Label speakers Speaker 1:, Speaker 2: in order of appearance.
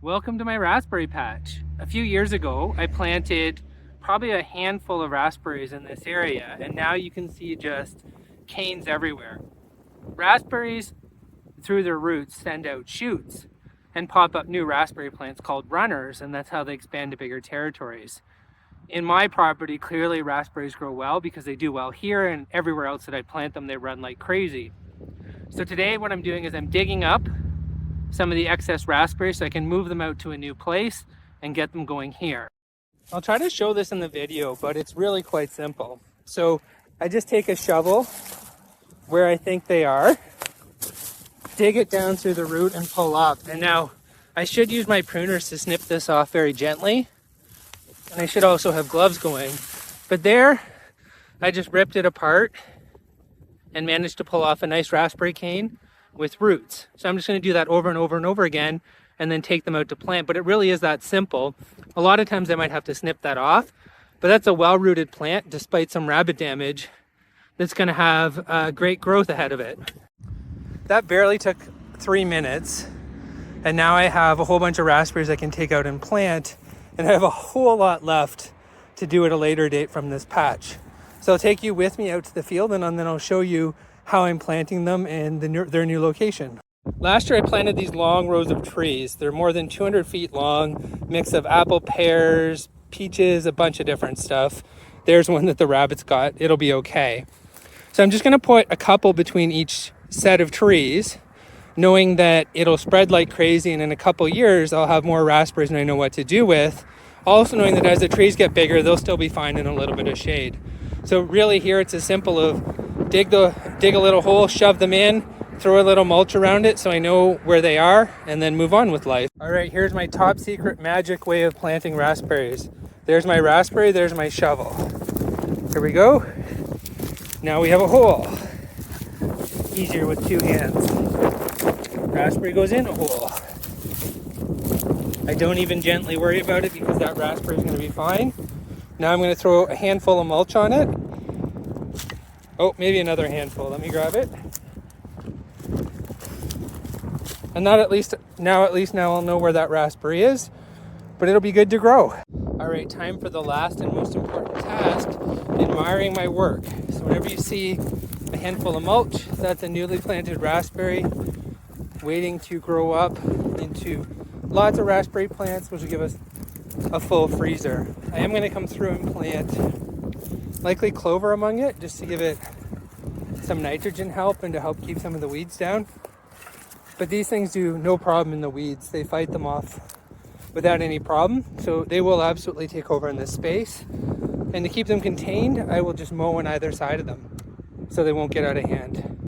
Speaker 1: Welcome to my raspberry patch. A few years ago, I planted probably a handful of raspberries in this area, and now you can see just canes everywhere. Raspberries, through their roots, send out shoots and pop up new raspberry plants called runners, and that's how they expand to bigger territories. In my property, clearly raspberries grow well because they do well here, and everywhere else that I plant them, they run like crazy. So today what I'm doing is I'm digging up some of the excess raspberries so I can move them out to a new place and get them going here. I'll try to show this in the video, but it's really quite simple. So I just take a shovel where I think they are, dig it down through the root and pull up. And now I should use my pruners to snip this off very gently. And I should also have gloves going. But there, I just ripped it apart and managed to pull off a nice raspberry cane with roots. So I'm just going to do that over and over and over again and then take them out to plant. But it really is that simple. A lot of times I might have to snip that off, but that's a well-rooted plant despite some rabbit damage that's going to have great growth ahead of it. That barely took 3 minutes, and now I have a whole bunch of raspberries I can take out and plant, and I have a whole lot left to do at a later date from this patch. So I'll take you with me out to the field, and then I'll show you how I'm planting them in their new location. Last year I planted these long rows of trees. They're more than 200 feet long, mix of apple, pears, peaches, a bunch of different stuff. There's one that the rabbits got. It'll be okay. So I'm just going to put a couple between each set of trees, knowing that it'll spread like crazy, and in a couple years I'll have more raspberries and I know what to do with. Also knowing that as the trees get bigger, they'll still be fine in a little bit of shade. So really here it's as simple of dig a little hole, shove them in, throw a little mulch around it so I know where they are, and then move on with life. All right, here's my top secret magic way of planting raspberries. There's my raspberry, there's my shovel. Here we go. Now we have a hole. Easier with 2 hands. Raspberry goes in a hole. I don't even gently worry about it because that raspberry is going to be fine. Now I'm going to throw a handful of mulch on it. Oh, maybe another handful. Let me grab it. And that at least now I'll know where that raspberry is, but it'll be good to grow. All right, time for the last and most important task, admiring my work. So whenever you see a handful of mulch, that's a newly planted raspberry waiting to grow up into lots of raspberry plants, which will give us a full freezer. I am going to come through and plant likely clover among it, just to give it some nitrogen help and to help keep some of the weeds down. But these things do no problem in the weeds. They fight them off without any problem. So they will absolutely take over in this space. And to keep them contained, I will just mow on either side of them so they won't get out of hand.